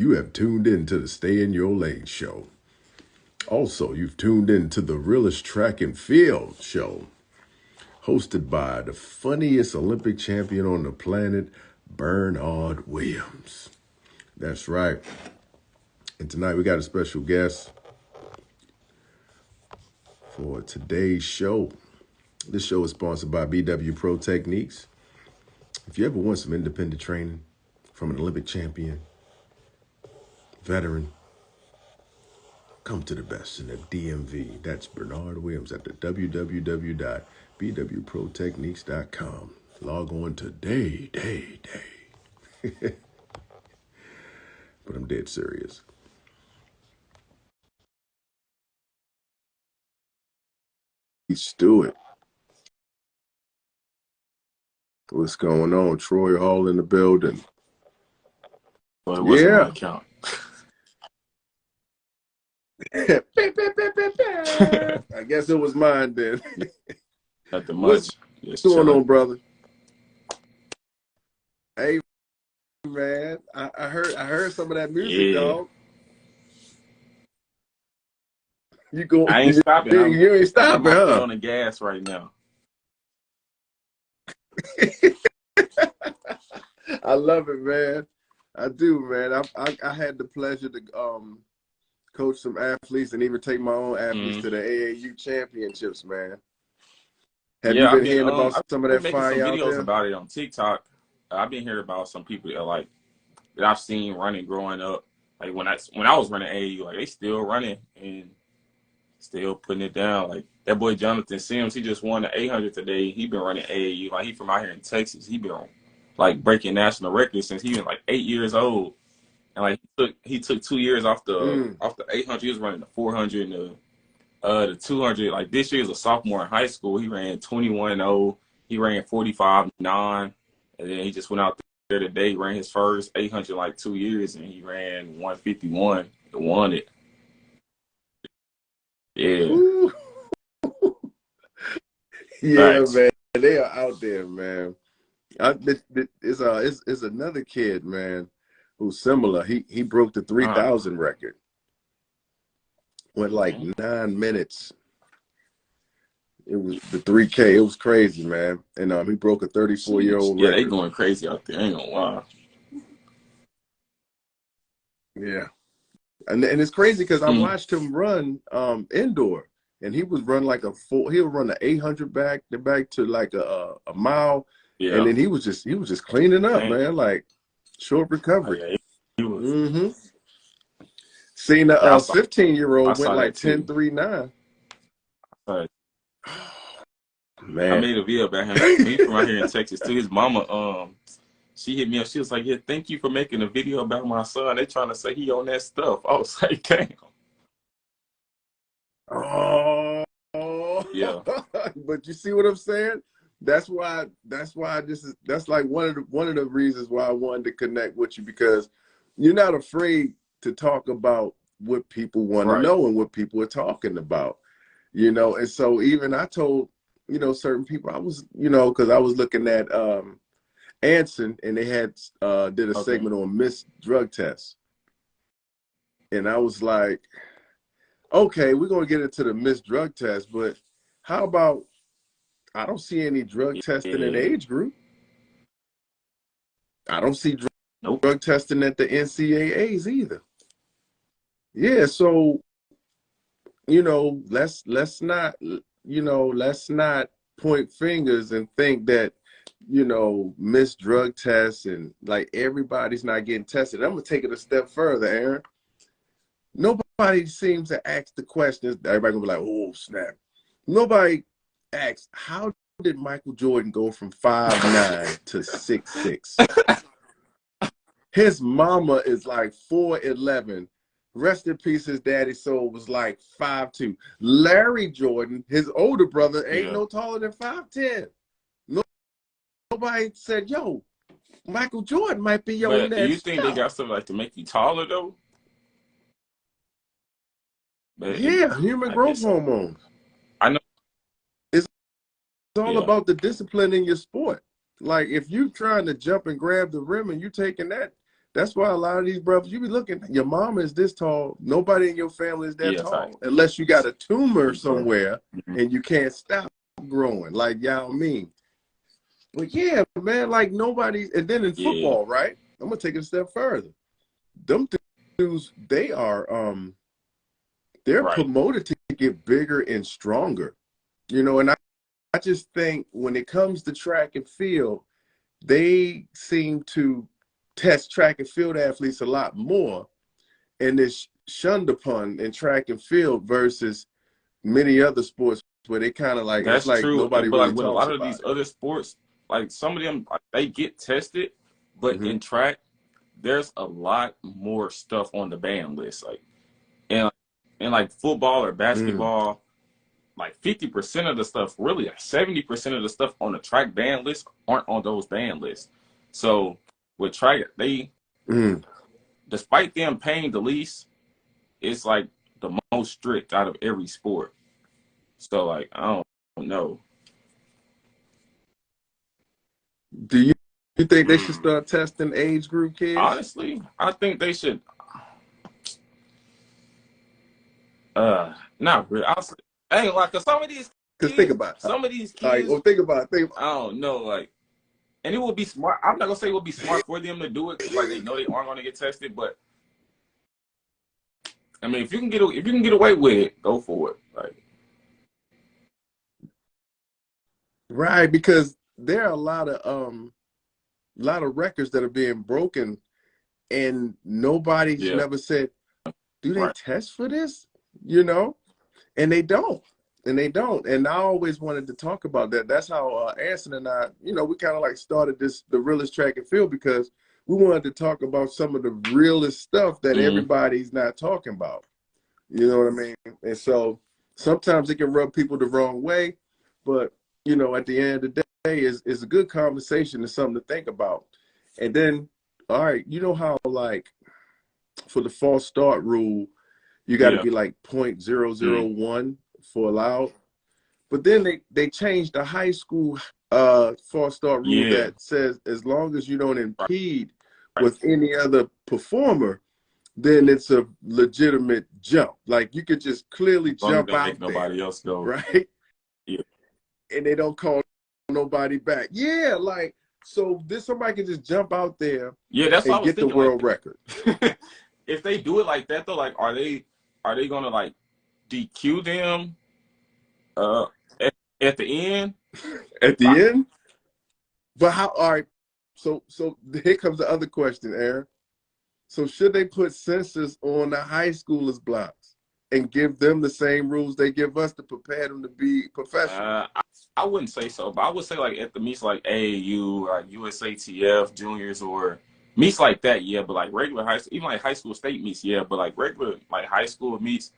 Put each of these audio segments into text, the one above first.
You have tuned in to the Stay in Your Lane show. Also, you've tuned in to the realest track and field show, hosted by the funniest Olympic champion on the planet, Bernard Williams. That's right. And tonight we got a special guest for today's show. This show is sponsored by BW Pro Techniques. If you ever want some independent training from an Olympic champion, veteran, come to the best in the DMV. That's Bernard Williams at the www.bwprotechniques.com. Log on today. But I'm dead serious. Stewart. What's going on? Troy Hall in the building. Well, it wasn't my account. I guess it was mine then. Nothing much. What's going on, brother? Hey, man, I heard some of that music, dog. You go? I ain't stopping. You ain't stopping, huh? On the gas right now. I love it, man. I do, man. I had the pleasure to coach some athletes and even take my own athletes to the AAU championships, man. Have you been hearing about some of that fire out there? Videos about it on TikTok. I've been hearing about some people that that I've seen running growing up. Like when I was running AAU, like they still running and still putting it down. Like that boy Jonathan Sims, he just won the 800 today. He been running AAU. Like he from out here in Texas. He been like breaking national records since he was like 8 years old. And like he took 2 years off the 800. He was running the 400 and the 200. Like this year as a sophomore in high school, he ran 21-0. He ran 45-9, and then he just went out there today, ran his first 800 in like 2 years, and he ran 151 and won it. Yeah. Yeah, Thanks. Man. They are out there, man. It's another kid, man, who's similar. He broke the 3,000 record. Went like 9 minutes. It was the 3K. It was crazy, man. And he broke a 34-year-old record. Yeah, they going crazy out there. I ain't gonna lie. Yeah. And it's crazy because I watched him run indoor, and he was run like he'll run the 800 back to like a mile. Yeah. And then he was just cleaning up, man, like short recovery. Oh, yeah, he was. Seen the 15-year-old went like 10.39. Man, I made a video about him. He's from out here in Texas too. His mama, she hit me up. She was like, "Yeah, thank you for making a video about my son. They trying to say he on that stuff." I was like, "Damn." Oh, yeah. But you see what I'm saying? That's why that's like one of the reasons why I wanted to connect with you, because you're not afraid to talk about what people want to know and what people are talking about, and so even I told, certain people, I was, because I was looking at Anson, and they had did a segment on missed drug tests, and I was like, okay, we're going to get into the missed drug test, but how about, I don't see any drug testing in the age group. I don't see drug testing at the NCAAs either. Yeah, so let's not point fingers and think that missed drug tests and like everybody's not getting tested. I'm gonna take it a step further, Aaron. Nobody seems to ask the questions. Everybody gonna be like, "Oh snap!" Nobody asks, how did Michael Jordan go from 5'9" to 6'6"? His mama is like 4'11". Rest in peace, his daddy soul was like 5'2". Larry Jordan, his older brother, ain't no taller than 5'10". Nobody said, "Yo, Michael Jordan might be your next." Do you think they got something like to make you taller though? Yeah, human growth hormones. I know. It's all about the discipline in your sport. Like if you trying to jump and grab the rim and you taking that That's why a lot of these brothers, you be looking, your mama is this tall. Nobody in your family is that Yeah, tall. fact. Unless you got a tumor Mhm. somewhere and you can't stop growing, like y'all mean. But yeah, man, like nobody, and then in Yeah, football, right? I'm gonna take it a step further. Them dudes, they're right. promoted to get bigger and stronger. You know, and I just think when it comes to track and field, they seem to test track and field athletes a lot more, and it's shunned upon in track and field versus many other sports where they kind of like, it's That's like true. nobody But really like with a talks lot of about these other sports, like some of them, like, they get tested, but it. in track, there's a lot more stuff on the ban list. Like and like football or Mm. basketball, like 50% of the stuff, really like 70% of the stuff on the track ban list aren't on those ban lists. So with track, they, Mm. despite them paying the least, it's like the most strict out of every sport. So like I don't know. Do you think they should start testing age group kids? Honestly, I think they should. Not really. I ain't like, cause Because think about it. some of these All right, well, kids, think about it. I don't know, like, and it would be smart. I'm not gonna say it would be smart for them to do it because like they know they aren't gonna get tested, but I mean, if you can get away with it, go for it. Like, Right, because there are a lot of records that are being broken, and nobody's yeah, never said, do they right. test for this? You know, and they don't, and I always wanted to talk about that. That's how Anson and I, we kind of like started the realest track and field, because we wanted to talk about some of the realest stuff that Mm, everybody's not talking about. You know what I mean? And so sometimes it can rub people the wrong way, but at the end of the day, is a good conversation and something to think about. And then, all right, you know how like for the false start rule, you got to yeah, be like point zero zero mm, 0.001 for allowed. But then they changed the high school false start rule yeah, that says as long as you don't right, impede right. with any other performer, then it's a legitimate jump. Like you could just clearly As long as you jump don't make out there, nobody else go. right? Yeah, And they don't call nobody back. Yeah, like so this somebody can just jump out there yeah. That's what I and was get the thinking. Like, world record. if they do it like that, though, like, are they gonna like DQ them uh at the end? At the end. But how all right, so here comes the other question, Aaron. So should they put censors on the high schoolers blocks and give them the same rules they give us to prepare them to be professionals? I wouldn't say so, but I would say like at the meets like AAU, like USATF juniors or meets like that, yeah. But like regular high school, even like high school state meets, yeah. But like regular like high school meets,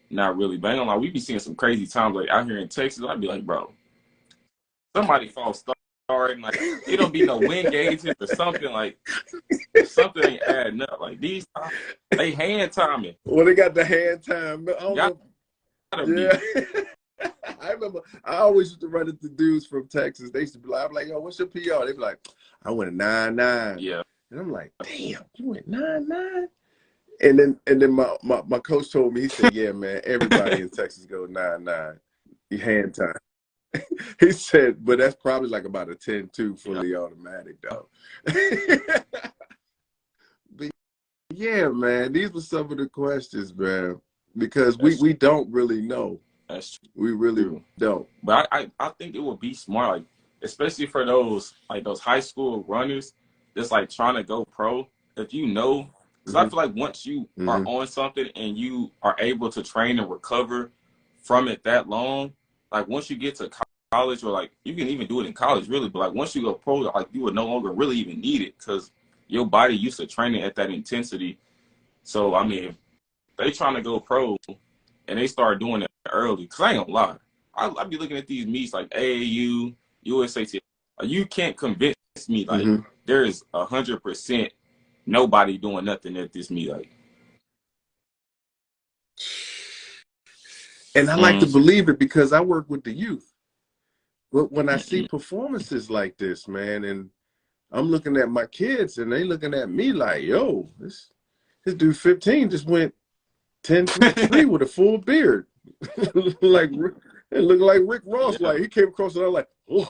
not really. But I ain't gonna lie, we be seeing some crazy times like out here in Texas. I'd be like, bro, somebody false starting, like it don't be no wind gauges or something, like something ain't adding up. Like these, they hand timing. Well, they got the hand time. I don't know. Gotta Yeah. be. I remember I always used to run into dudes from Texas. They used to be like, I'm like, yo, what's your PR? They'd be like, I went 9-9. Yeah. And I'm like, damn, you went 9-9? And then my coach told me, he said, yeah, man, everybody in Texas go 9-9. Hand time. He said, but that's probably like about a 10-2 fully automatic, though. But yeah, man, these were some of the questions, man, because we don't really know. That's We really true. don't. But I think it would be smart, like especially for those like those high school runners that's like trying to go pro. If you know, because I Mm-hmm. feel like once you are Mm-hmm. on something and you are able to train and recover from it that long, like once you get to college or like you can even do it in college really, but like once you go pro, like you would no longer really even need it because your body used to training at that intensity. So I mean, if they trying to go pro and they start doing it early, because I ain't gonna lie, I be looking at these meets like AAU, USAT. You can't convince me like Mm-hmm. there is 100% nobody doing nothing at this meet. Like, And I like to mm, believe it because I work with the youth. But when I see mm, performances like this, man, and I'm looking at my kids and they looking at me like, yo, this dude 15 just went 10 from 3 with a full beard. Like it looked like Rick Ross. Yeah. Like he came across and I was like, oh,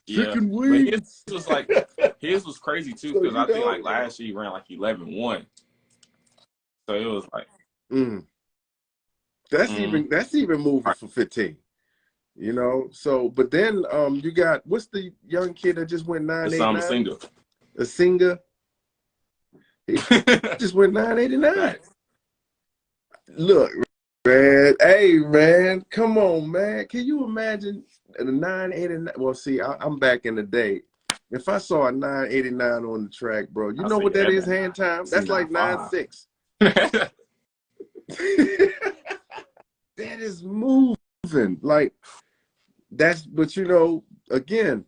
Yeah. chicken But his wings. was like, his was crazy too, So because I think like last year he ran like 11-1. So it was like, that's even moving for 15. You know, so but then you got, what's the young kid that just went the summer 989? single. A singer. He just went 989. Look, man, hey man, come on, man. Can you imagine the 989? Well, see, I'm back in the day. If I saw a 989 on the track, bro, you know what that is, hand time? That's like 9.6. That is moving. Like that's, but you know, again,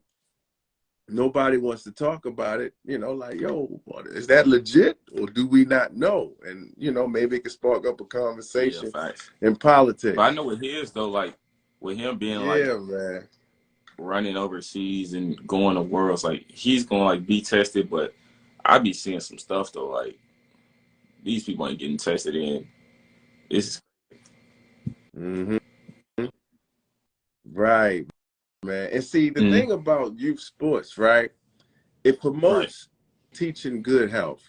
nobody wants to talk about it, you know, like, yo, is that legit or do we not know? And, you know, maybe it could spark up a conversation in politics. But I know with his, though, like, with him being, like, man, running overseas and going to worlds, like, he's going to, like, be tested, but I be seeing some stuff, though, like, these people ain't getting tested in. It's right, man. And see, the thing about youth sports, right? It promotes teaching good health.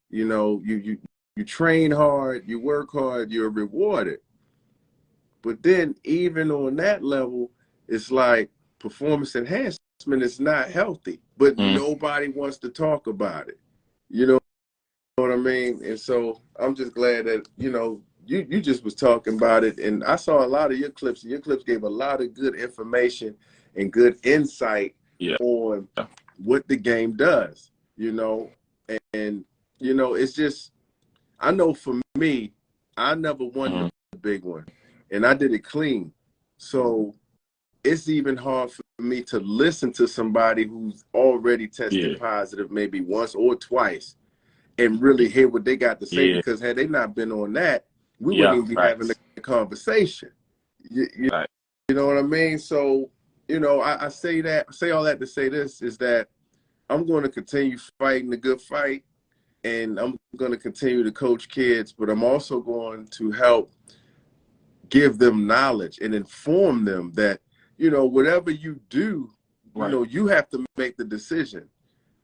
You know, you train hard, you work hard, you're rewarded. But then even on that level, it's like performance enhancement is not healthy, but nobody wants to talk about it. You know what I mean? And so I'm just glad that, you know, you just was talking about it, and I saw a lot of your clips, and your clips gave a lot of good information and good insight on what the game does, you know. And you know, it's just, I know for me, I never won the big one, and I did it clean. So it's even hard for me to listen to somebody who's already tested positive maybe once or twice and really hear what they got to say, because had they not been on that, we wouldn't even be having a conversation. You know what I mean? So, you know, I say all that to say this, is that I'm going to continue fighting the good fight, and I'm going to continue to coach kids, but I'm also going to help give them knowledge and inform them that, you know, whatever you do, you know, you have to make the decision.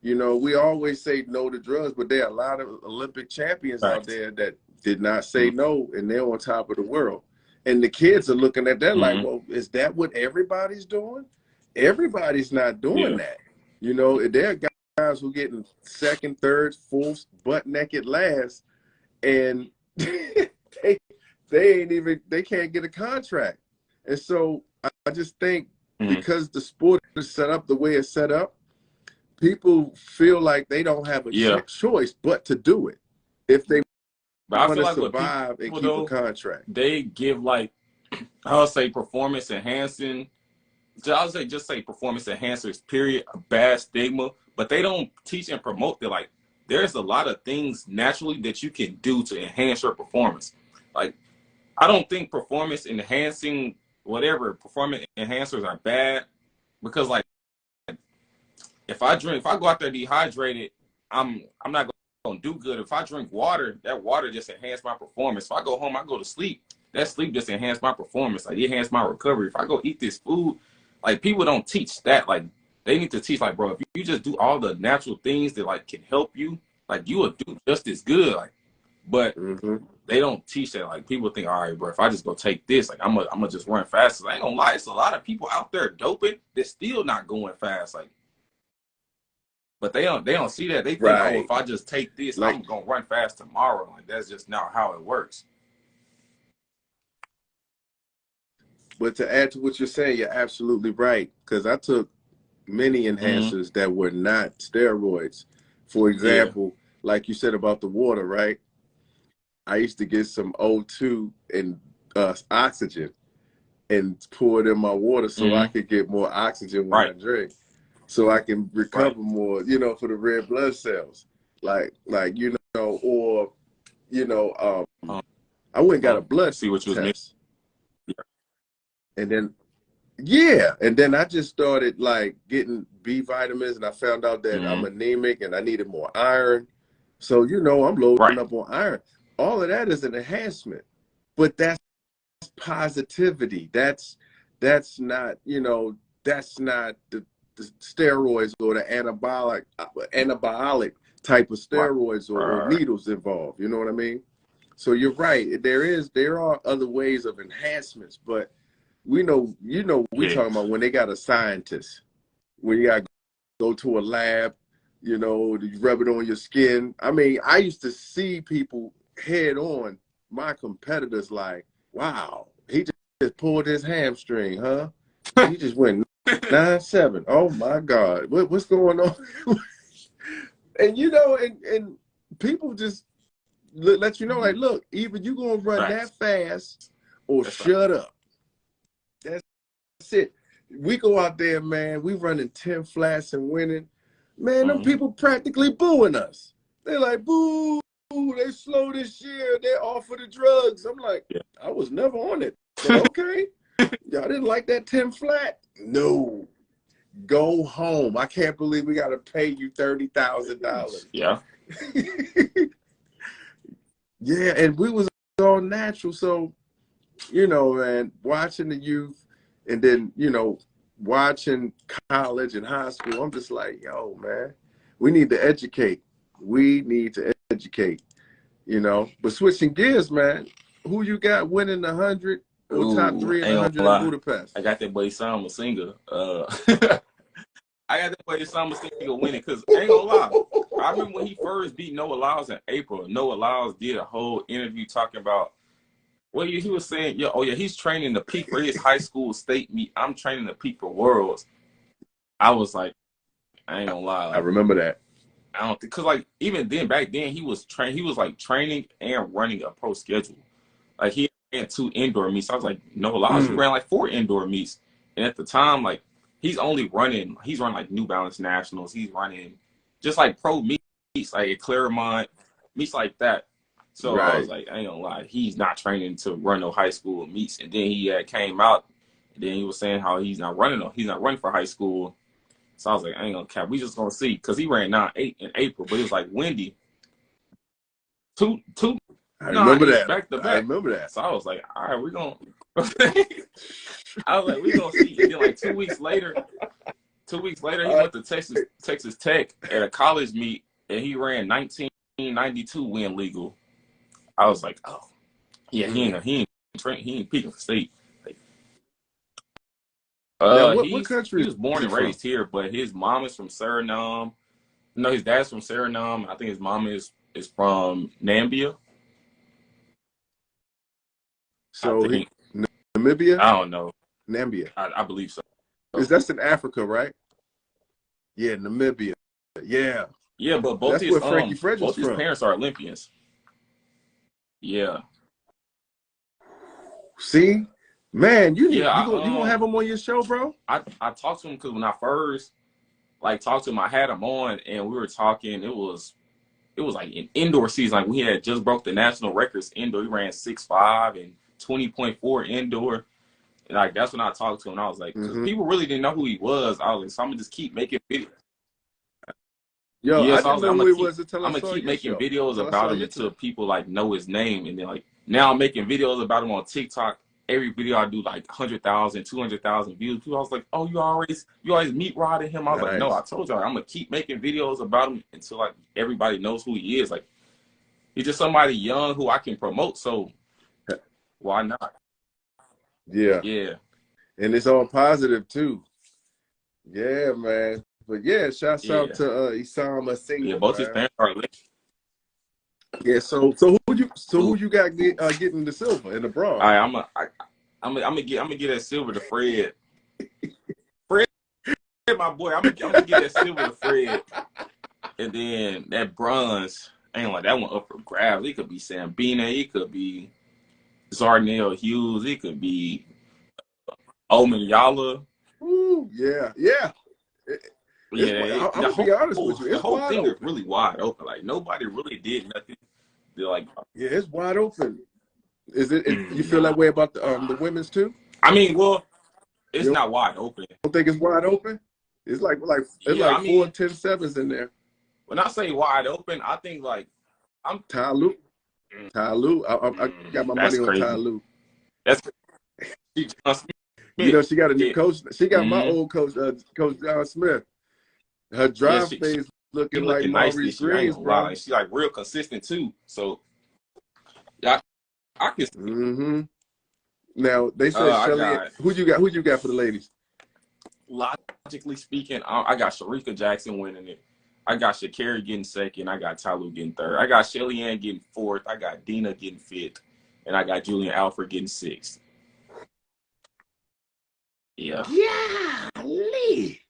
You know, we always say no to drugs, but there are a lot of Olympic champions out there that did not say no, and they're on top of the world. And the kids are looking at that like, well, is that what everybody's doing? Everybody's not doing that. You know, there are guys who getting second, third, fourth, butt naked last, and they can't get a contract. And so I just think because the sport is set up the way it's set up, people feel like they don't have a choice but to do it if they want to survive and keep a contract. They give, like, I'll say performance enhancing. I'll say just say performance enhancers, period, a bad stigma. But they don't teach and promote that, like, there's a lot of things naturally that you can do to enhance your performance. Like, I don't think performance enhancing, whatever, performance enhancers are bad, because, like, if I go out there dehydrated, I'm not gonna do good. If I drink water, that water just enhance my performance. If I go home, I go to sleep, that sleep just enhance my performance. Like, it enhance my recovery. If I go eat this food, like, people don't teach that. Like, they need to teach, like, bro, if you just do all the natural things that, like, can help you, like, you will do just as good. Like, but they don't teach that. Like, people think, all right, bro, if I just go take this, like, I'm gonna just run fast. I ain't gonna lie, it's a lot of people out there doping that's still not going fast. Like, but they don't see that. They think, oh, if I just take this, like, I'm gonna run fast tomorrow. Like, that's just not how it works. But to add to what you're saying, you're absolutely right. Because I took many enhancers that were not steroids. For example, like you said about the water, right? I used to get some O2 and oxygen and pour it in my water so I could get more oxygen when I drink, so I can recover more, you know, for the red blood cells. Like you know, or you know, I went and got a blood see what you test, and then Yeah, and then I just started like getting B vitamins, and I found out that I'm anemic and I needed more iron. So I'm Right. loading up on iron. All of that is an enhancement, but that's positivity. That's not that's not the steroids or the anabolic type of Right. steroids or Right. needles involved. You know what I mean? So you're right. There are other ways of enhancements, but we we Yeah. talking about when they got a scientist, when you got to go to a lab, you rub it on your skin. I mean, I used to see people head on, my competitors, like, wow, he just pulled his hamstring, huh? He just went 9-7. Oh my God, what's going on? And and people just let you know, like, look, either you gonna run Facts. that fast or That's shut up. That's it. We go out there, man. We running 10 flats and winning. Man, them people practically booing us. They're like, boo, they slow this year. They're off of the drugs. I'm like, yeah. I was never on it. But okay. Y'all didn't like that 10 flat? No. Go home. I can't believe we got to pay you $30,000. Yeah. Yeah, and we was all natural. So, man, watching the youth and then, watching college and high school, I'm just like, yo, man, we need to educate. We need to educate, But switching gears, man, who you got winning the 100 or top 3 in the Ain't 100 gonna in lie. Budapest? I got that boy Sam Masinga. I got that boy Sam Masinga winning because ain't gonna lie. I remember when he first beat Noah Lyles in April. Noah Lyles did a whole interview talking about, well, he was saying, he's training to peak for his high school state meet. I'm training to peak for worlds. I was like, I ain't gonna lie. Like, I remember that. I don't think, because like even then, back then, he was like training and running a pro schedule. Like he ran 2 indoor meets. I was like, Noah Lyles, he ran like 4 indoor meets. And at the time, like he's running like New Balance Nationals. He's running just like pro meets, like at Claremont, meets like that. So I was like, I ain't gonna lie, he's not training to run no high school meets. And then he came out, and then he was saying how he's not running for high school. So I was like, I ain't gonna cap. We just gonna see, because he ran 9-8 in April, but it was like windy. Two I remember that. back to back. I remember that. So I was like, all right, we're gonna I was like, we're gonna see. And then like 2 weeks later, he went to Texas Tech at a college meet, and he ran 1992 win legal. I was like, oh yeah, he ain't peaking for state. Like, what country he was born and raised here, but his mom is from Suriname. No, his dad's from Suriname. I think his mom is from Namibia. So Namibia? I don't know. Namibia. I believe so. That's in Africa, right? Yeah, Namibia. Yeah. Yeah, but both his parents are Olympians. Yeah. See, man, you gonna have him on your show, bro? I talked to him because when I first talked to him, I had him on and we were talking. It was like an indoor season. Like we had just broke the national records indoor. He ran 6.5 and 20.4 indoor. And like that's when I talked to him. I was like, because people really didn't know who he was. I was like, so I'm gonna just keep making videos. Yo, yeah, I so didn't know who he was until I'm gonna keep making videos about about him until people know his name. And then like now I'm making videos about him on TikTok. Every video I do like 100,000, 200,000 views. People, I was like, oh, you always meet rodding him. I was like, no, I told y'all I'm gonna keep making videos about him until like everybody knows who he is. Like he's just somebody young who I can promote. So why not? Yeah. Yeah. And it's all positive too. Yeah, man. But yeah, shouts out to Isam Masinga. Yeah, both his parents are lit. Yeah, so who you got getting the silver and the bronze? All right, I'm gonna get that silver to Fred. Fred, my boy, I'm gonna get that silver to Fred, and then that bronze ain't like that one up for grabs. It could be Sambina, it could be Zarnell Hughes, it could be Omen Yala. Ooh, yeah. I'm gonna be honest with you. The whole thing is really wide open. Like nobody really did nothing. They're like, yeah, it's wide open. Is it? You feel that way about the women's too? I mean, well, it's not wide open. Don't think it's wide open? It's like Yeah, I four mean, 10-7s in there. when I say wide open, I think like Ty Lue. I got my that's money on crazy. Ty Lue. That's you know, she got a new coach. She got my Mm-hmm. old coach, Coach John Smith. Her drive phase looking like nice Maurice this year. I ain't Greens, gonna bro. lie. She like real consistent too. So yeah, I can. Mm-hmm. Now they said Shelly. Who you got for the ladies? Logically speaking, I got Sharika Jackson winning it. I got Sha'Carri getting second. I got Ty Lue getting third. I got Shelly Ann getting fourth. I got Dina getting fifth, and I got Julian Alfred getting sixth. Yeah. Golly.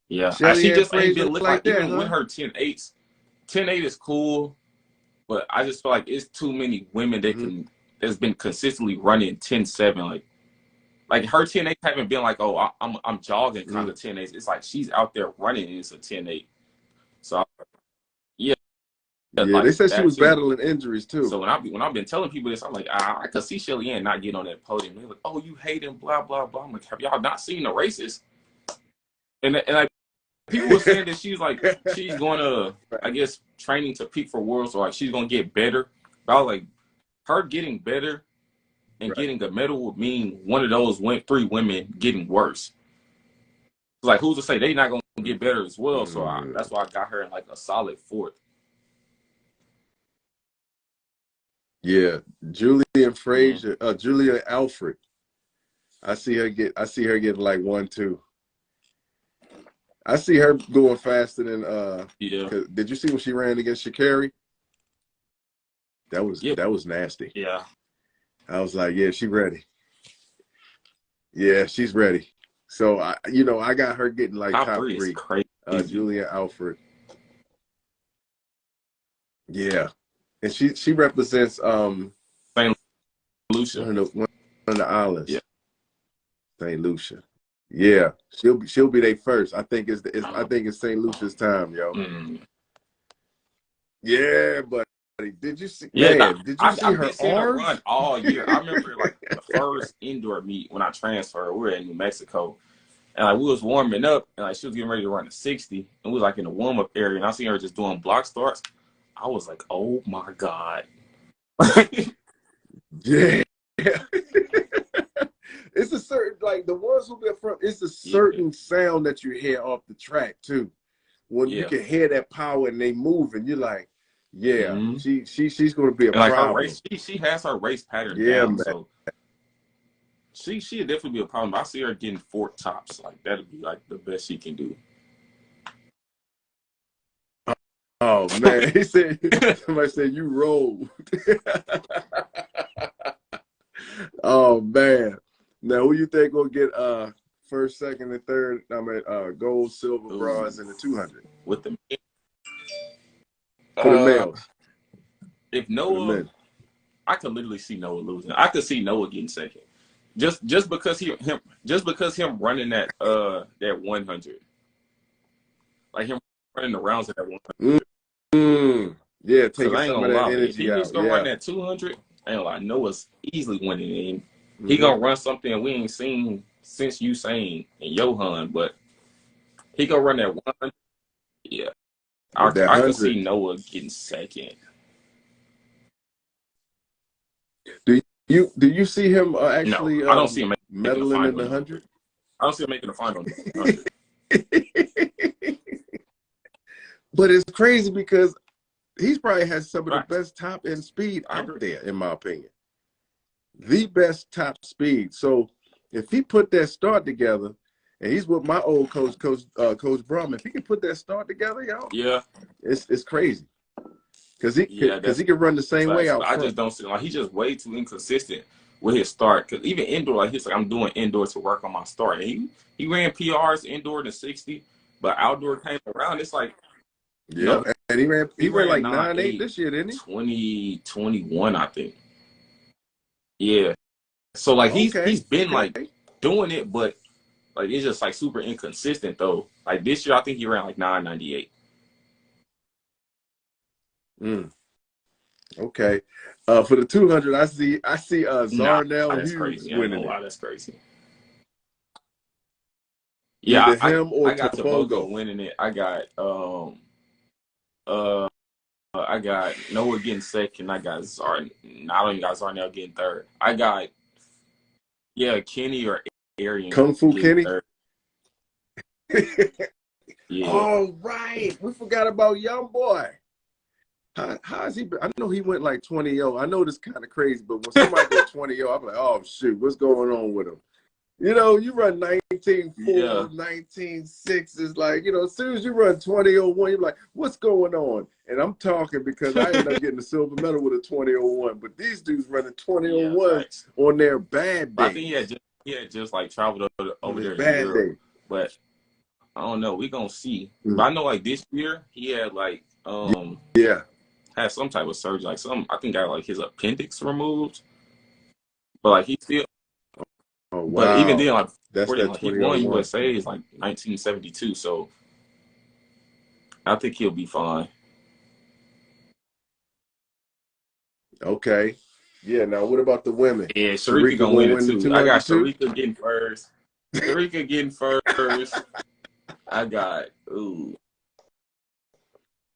Yeah. Shelly She Ann just ain't Fraser been looking like that, even with her 10-8s. 10-8 is cool, but I just feel like it's too many women that that's been consistently running 10-7. Like her 10-8 haven't been like, oh, I'm jogging kind of 10-8s. It's like she's out there running and it's a 10-8. So yeah. Yeah, like, they said she was battling injuries too. So when I've been telling people this, I'm like, I could see Shelly Ann not getting on that podium. They're like, oh, you hate him, blah blah blah. I'm like, have y'all not seen the races? And like people were saying that she's going to, I guess, training to peak for Worlds, or like she's gonna get better. But I was like, her getting better and getting a medal would mean one of those 3 women getting worse. Like, who's to say they not gonna get better as well? So that's why I got her in like a solid 4th. Yeah, Julian Fraser, Julia Alfred. I see her getting like 1, 2. I see her going faster than Did you see when she ran against Sha'Carri? That was nasty. Yeah. I was like, yeah, she's ready. Yeah, she's ready. So I got her getting like top 3. Is crazy. Julia Alfred. Yeah. And she represents St. Lucia. One of the islands. Yeah. St. Lucia. Yeah. She'll be their first. I think it's St. Lucia's time, yo. Yeah, but did you see? Yeah, man, did you see I've her been seeing her arms? run all year. I remember like the first indoor meet when I transferred. We were in New Mexico, and like we was warming up, and like she was getting ready to run a 60, and we was like in the warm up area, and I seen her just doing block starts. I was like, oh my god. Yeah. It's a certain, like the ones who been front, it's a certain sound that you hear off the track too. When you can hear that power and they move, and you're like, yeah, she's gonna be a like problem. Her race, she has her race pattern down, man. So she'd definitely be a problem. I see her getting 4 tops. Like that'd be like the best she can do. Oh man, somebody said you rolled. Oh man. Now who you think will get first, second, and third? I mean gold, silver, bronze, and the 200 with the for the males. If Noah, I could literally see Noah losing. I could see Noah getting second, just because him running that 100, like him running the rounds at that 100. Yeah, taking some of that energy if he just gonna run that 200, I ain't like Noah's easily winning. And he gonna run something we ain't seen since Usain and Johan, but he gonna run that 100. Yeah, I can see Noah getting second. Do you see him actually? No, I don't see him medaling in the 100. I don't see him making the final. But it's crazy because he's probably has some of the best top end speed out there, in my opinion. The best top speed. So if he put that start together, and he's with my old coach Brown, if he can put that start together, y'all, it's crazy. Because he can run the same way out front. I just don't see, like, he's just way too inconsistent with his start. Because even indoor, like he's like, I'm doing indoor to work on my start. And he ran PRs indoor to 60, but outdoor came around. It's like, and he ran like 9.8 this year, didn't he? 2021, I think. Yeah. So like he's been like doing it, but like it's just like super inconsistent though. Like this year, I think he ran like 9.98. Okay. For the 200, I see Zarnell Hughes crazy. winning. Wow, that's crazy. Yeah, Either him or I got Tobogo Tobogo. winning it. Uh I got Noah getting second. I got Zar. I don't even got Zarnell getting third. I got Kenny or Arian Kung Fu getting Kenny. third. Yeah. Oh, right. We forgot about young boy. How's he been? I know he went like 20-0. I know this kind of crazy, but when somebody go 20-0, I'm like, oh, shoot, what's going on with him? You know, you run 19-4, Yeah. 19-6. It's like, you know, as soon as you run 20-01, you're like, what's going on? And I'm talking because I ended up getting the silver medal with a 20-01. But these dudes running 20-01 on their bad day. I think he had just like traveled over there to bad Europe. day. But I don't know. We gonna see. But I know like this year he had like had some type of surgery, like I think got like his appendix removed. But like he still Oh, wow. But even then, like that's that like, he won USA is like 1972, so I think he'll be fine. Okay. Yeah, now what about the women? Yeah, Sharika gonna win it too. I got 200 Sharika getting first. Sharika getting first. I got You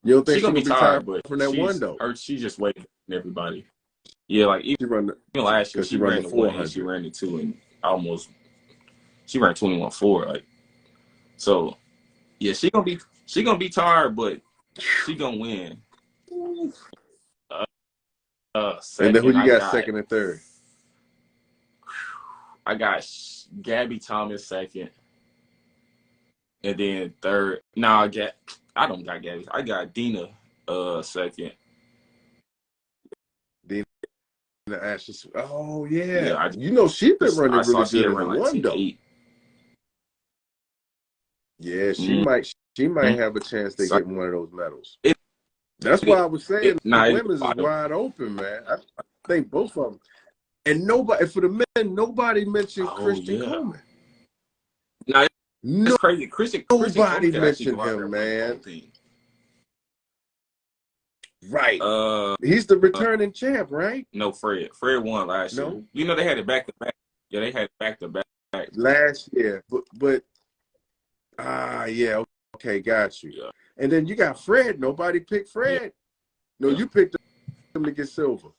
don't think she's gonna be tired, but from that one though? Or she's just waiting on everybody. Yeah, like even last year she ran the 1 and she ran the 2 and she ran 21-4. Like so, yeah, she gonna be tired, but she gonna win. And then who you got second and third? I got Gabby Thomas second, and then third. No, I don't got Gabby. I got Dina second. Dina Ashes. Oh yeah. You know she's been running really good in the one though. Yeah, she might have a chance to get one of those medals. That's why I was saying the women's is wide open, man. I think both of them. And for the men, nobody mentioned Christian Coleman. No, crazy. Nobody mentioned him, man. Right. He's the returning champ, right? No, Fred. Fred won last year. You know they had it back to back. Yeah, they had it back to back last year. But yeah, okay, got you. Yeah. And then you got Fred. Nobody picked Fred. Yeah. No, you picked him to get silver.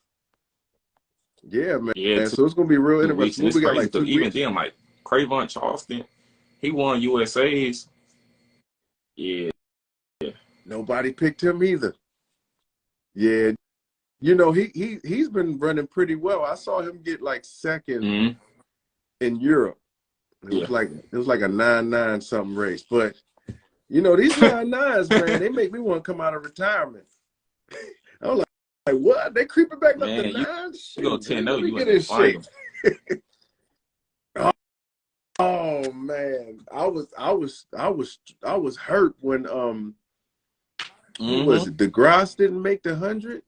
Yeah, man. Yeah, so it's gonna be real interesting. We got like 2 weeks. Even then, like Cravon Charleston, he won USA's. Yeah. Nobody picked him either. Yeah. You know, he's been running pretty well. I saw him get like second in Europe. It was like a 9-9 something race. But you know, these 9-9s, man, they make me want to come out of retirement. I'm like what? They creeping back up to 9? You go 10-0, you get in shape. Oh man, I was hurt when who was it? DeGrasse didn't make the 100.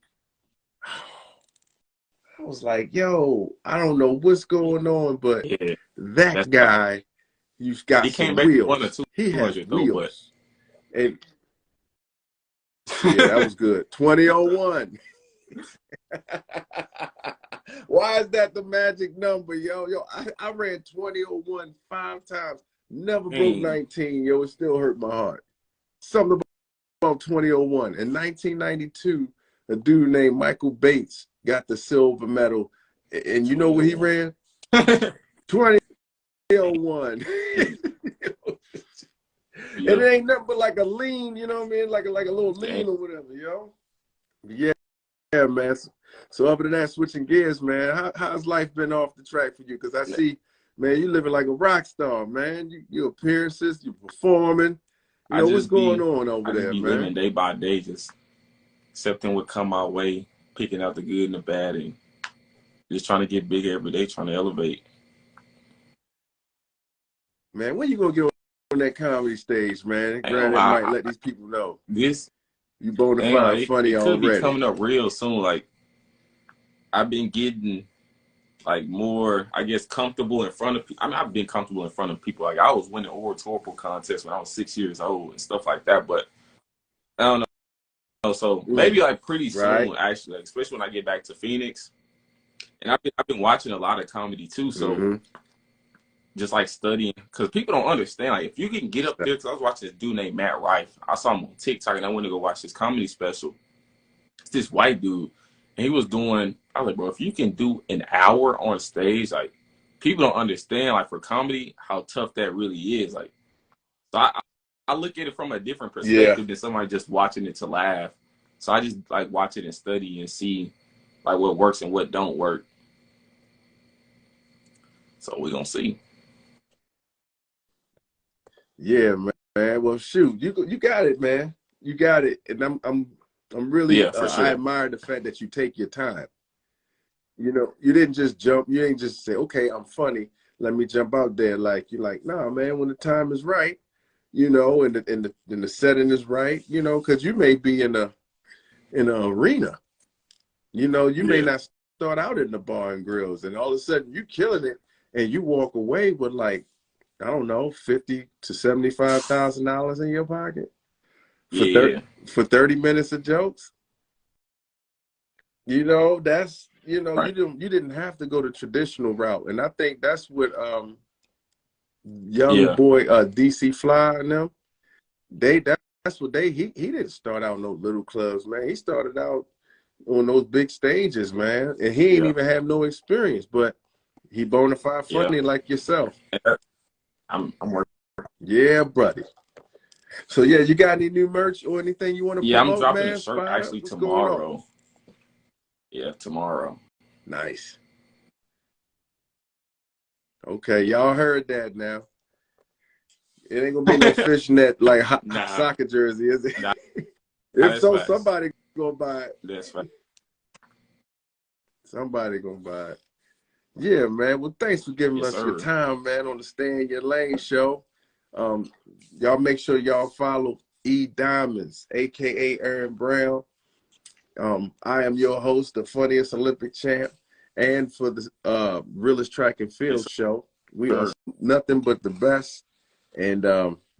I was like, yo, I don't know what's going on, but that guy, you've got he came back wheels. 1 or 2. He has wheels. And yeah, that was good. 2001. Why is that the magic number, yo? I ran 2001 5 times. Never broke 19, yo. It still hurt my heart. Something about 2001. In 1992, a dude named Michael Bates got the silver medal. And you know what he ran? 2001. And it ain't nothing but like a lean, you know what I mean? Like a little lean or whatever, yo. Yeah, man. So other than that, switching gears, man, how's life been off the track for you? Because I see, man, you living like a rock star, man. Your appearances, you performing. You know, what's going on over there, man? Living day by day, just accepting what come my way, picking out the good and the bad, and just trying to get bigger every day, trying to elevate. Man, when you gonna get on that comedy stage, man? Granted, might let these people know. You bona fide funny already. It could be coming up real soon. Like, I've been getting, like, more, I guess, comfortable in front of people. I mean, I've been comfortable in front of people. Like, I was winning oratorical contests when I was 6 years old and stuff like that. But, I don't know. So, maybe, like, pretty soon, actually, like, especially when I get back to Phoenix. And I've been watching a lot of comedy, too. So, just like studying, because people don't understand. Like, if you can get up there, because I was watching this dude named Matt Rife. I saw him on TikTok, and I went to go watch his comedy special. It's this white dude, and he was doing. I was like, bro, if you can do an hour on stage, like, people don't understand. Like, for comedy, how tough that really is. Like, so I look at it from a different Yeah. perspective than somebody just watching it to laugh. So I just like watch it and study and see like what works and what don't work. So we're gonna see. Yeah, man. Well, shoot, you got it, man. You got it, and I'm really Yeah, for I sure. admire the fact that you take your time. You know, you didn't just jump. You ain't just say, "Okay, I'm funny. Let me jump out there." Like you're like, "Nah, man. When the time is right, you know, and the setting is right, you know, because you may be in an arena. You know, you may Yeah, not start out in the bar and grills, and all of a sudden you killing it, and you walk away with like, I don't know, $50,000 to $75,000 in your pocket yeah, for 30 minutes of jokes. You know, that's right. you didn't have to go the traditional route, and I think that's what young Yeah, boy DC Fly and them that's what he didn't start out in no little clubs, man. He started out on those big stages, man, and he ain't yeah, even have no experience, but he bona fide yeah. funny like yourself. I'm working. Yeah, buddy. So yeah, you got any new merch or anything you want to Yeah, I'm promote, dropping a man? shirt Spot up. actually What's going on? tomorrow. Yeah, tomorrow. Nice. Okay, y'all heard that now. It ain't gonna be no fishnet like Nah, soccer jersey, is it? nah, If that's so, fast. somebody gonna buy it. That's fast. Somebody gonna buy it. Yeah, man. Well, thanks for giving Yes, us your sir. time, man, on the Stay in Your Lane show. Um, y'all make sure y'all follow E Diamonds, aka Erin Brown. I am your host, the funniest Olympic champ, and for the realest track and Yes, field show. We are sir. nothing but the best. And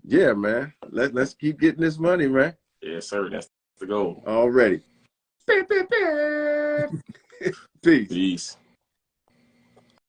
yeah, man. Let's keep getting this money, man. Yes, sir. That's the goal. Already. Peace. Peace.